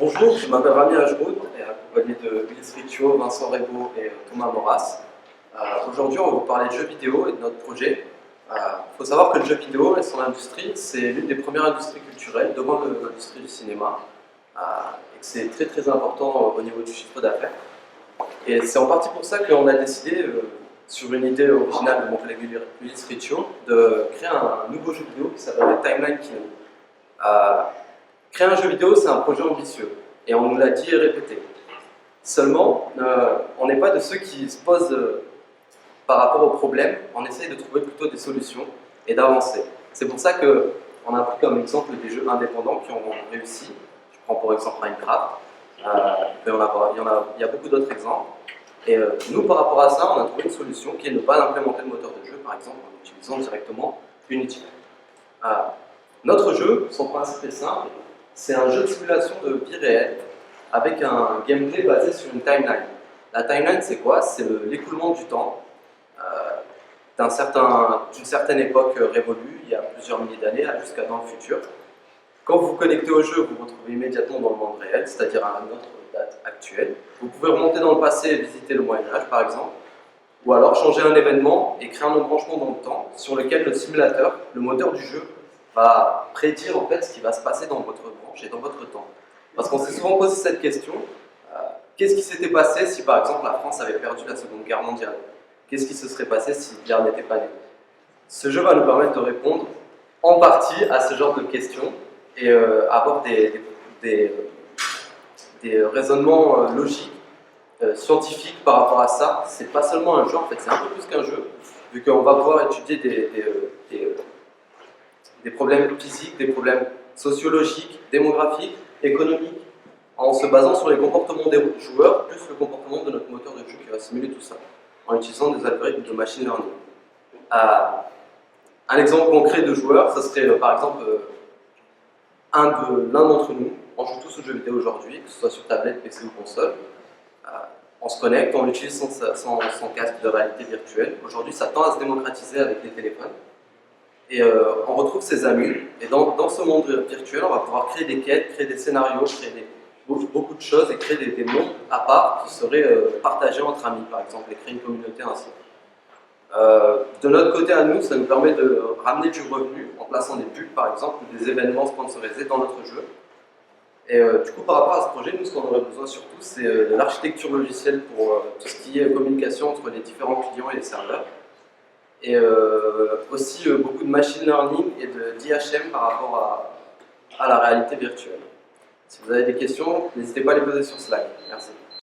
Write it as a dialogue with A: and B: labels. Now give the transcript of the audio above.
A: Bonjour, je m'appelle Rami Ajroud, et accompagné de Ulysse Riccio, Vincent Rebaud et Thomas Moras. Aujourd'hui, on va vous parler de jeux vidéo et de notre projet. Il faut savoir que le jeu vidéo et son industrie, c'est l'une des premières industries culturelles devant l'industrie du cinéma, et que c'est très très important au niveau du chiffre d'affaires. Et c'est en partie pour ça qu'on a décidé, sur une idée originale de mon collègue Ulysse Riccio, de créer un nouveau jeu vidéo qui s'appelle Timeline Kino. Créer un jeu vidéo, c'est un projet ambitieux, et on nous l'a dit et répété. Seulement, on n'est pas de ceux qui se posent par rapport aux problèmes, on essaye de trouver plutôt des solutions et d'avancer. C'est pour ça qu'on a pris comme exemple des jeux indépendants qui ont réussi. Je prends pour exemple Minecraft, il y a beaucoup d'autres exemples. Et nous, par rapport à ça, on a trouvé une solution qui est de ne pas implémenter le moteur de jeu, par exemple, en utilisant directement Unity. Notre jeu, son principe est simple. C'est un jeu de simulation de vie réelle avec un gameplay basé sur une timeline. La timeline, c'est quoi? C'est l'écoulement du temps d'une certaine époque révolue, il y a plusieurs milliers d'années, jusqu'à dans le futur. Quand vous vous connectez au jeu, vous vous retrouvez immédiatement dans le monde réel, c'est-à-dire à notre date actuelle. Vous pouvez remonter dans le passé et visiter le Moyen-Âge, par exemple, ou alors changer un événement et créer un embranchement dans le temps sur lequel le simulateur, le moteur du jeu, va prédire en fait ce qui va se passer dans votre branche et dans votre temps. Parce qu'on s'est souvent posé cette question, qu'est-ce qui s'était passé si par exemple la France avait perdu la Seconde Guerre mondiale? Qu'est-ce qui se serait passé si Hitler n'était pas né? Ce jeu va nous permettre de répondre en partie à ce genre de questions et avoir des raisonnements logiques, scientifiques par rapport à ça. C'est pas seulement un jeu, en fait c'est un peu plus qu'un jeu, vu qu'on va pouvoir étudier des problèmes physiques, des problèmes sociologiques, démographiques, économiques, en se basant sur les comportements des joueurs, plus le comportement de notre moteur de jeu qui va simuler tout ça, en utilisant des algorithmes de machine learning. Un exemple concret de joueur, ce serait par exemple l'un d'entre nous. On joue tous aux jeux vidéo aujourd'hui, que ce soit sur tablette, PC ou console. On se connecte, on utilise son casque de réalité virtuelle. Aujourd'hui, ça tend à se démocratiser avec les téléphones. Et on retrouve ses amis, et dans ce monde virtuel, on va pouvoir créer des quêtes, créer des scénarios, créer beaucoup de choses et créer des mondes à part qui seraient partagés entre amis, par exemple, et créer une communauté ainsi. De notre côté à nous, ça nous permet de ramener du revenu en plaçant des pubs, par exemple, ou des événements sponsorisés dans notre jeu. Et du coup, par rapport à ce projet, nous, ce qu'on aurait besoin surtout, c'est de l'architecture logicielle pour tout ce qui est communication entre les différents clients et les serveurs. Et aussi beaucoup de machine learning et d'IHM par rapport à la réalité virtuelle. Si vous avez des questions, n'hésitez pas à les poser sur Slack. Merci.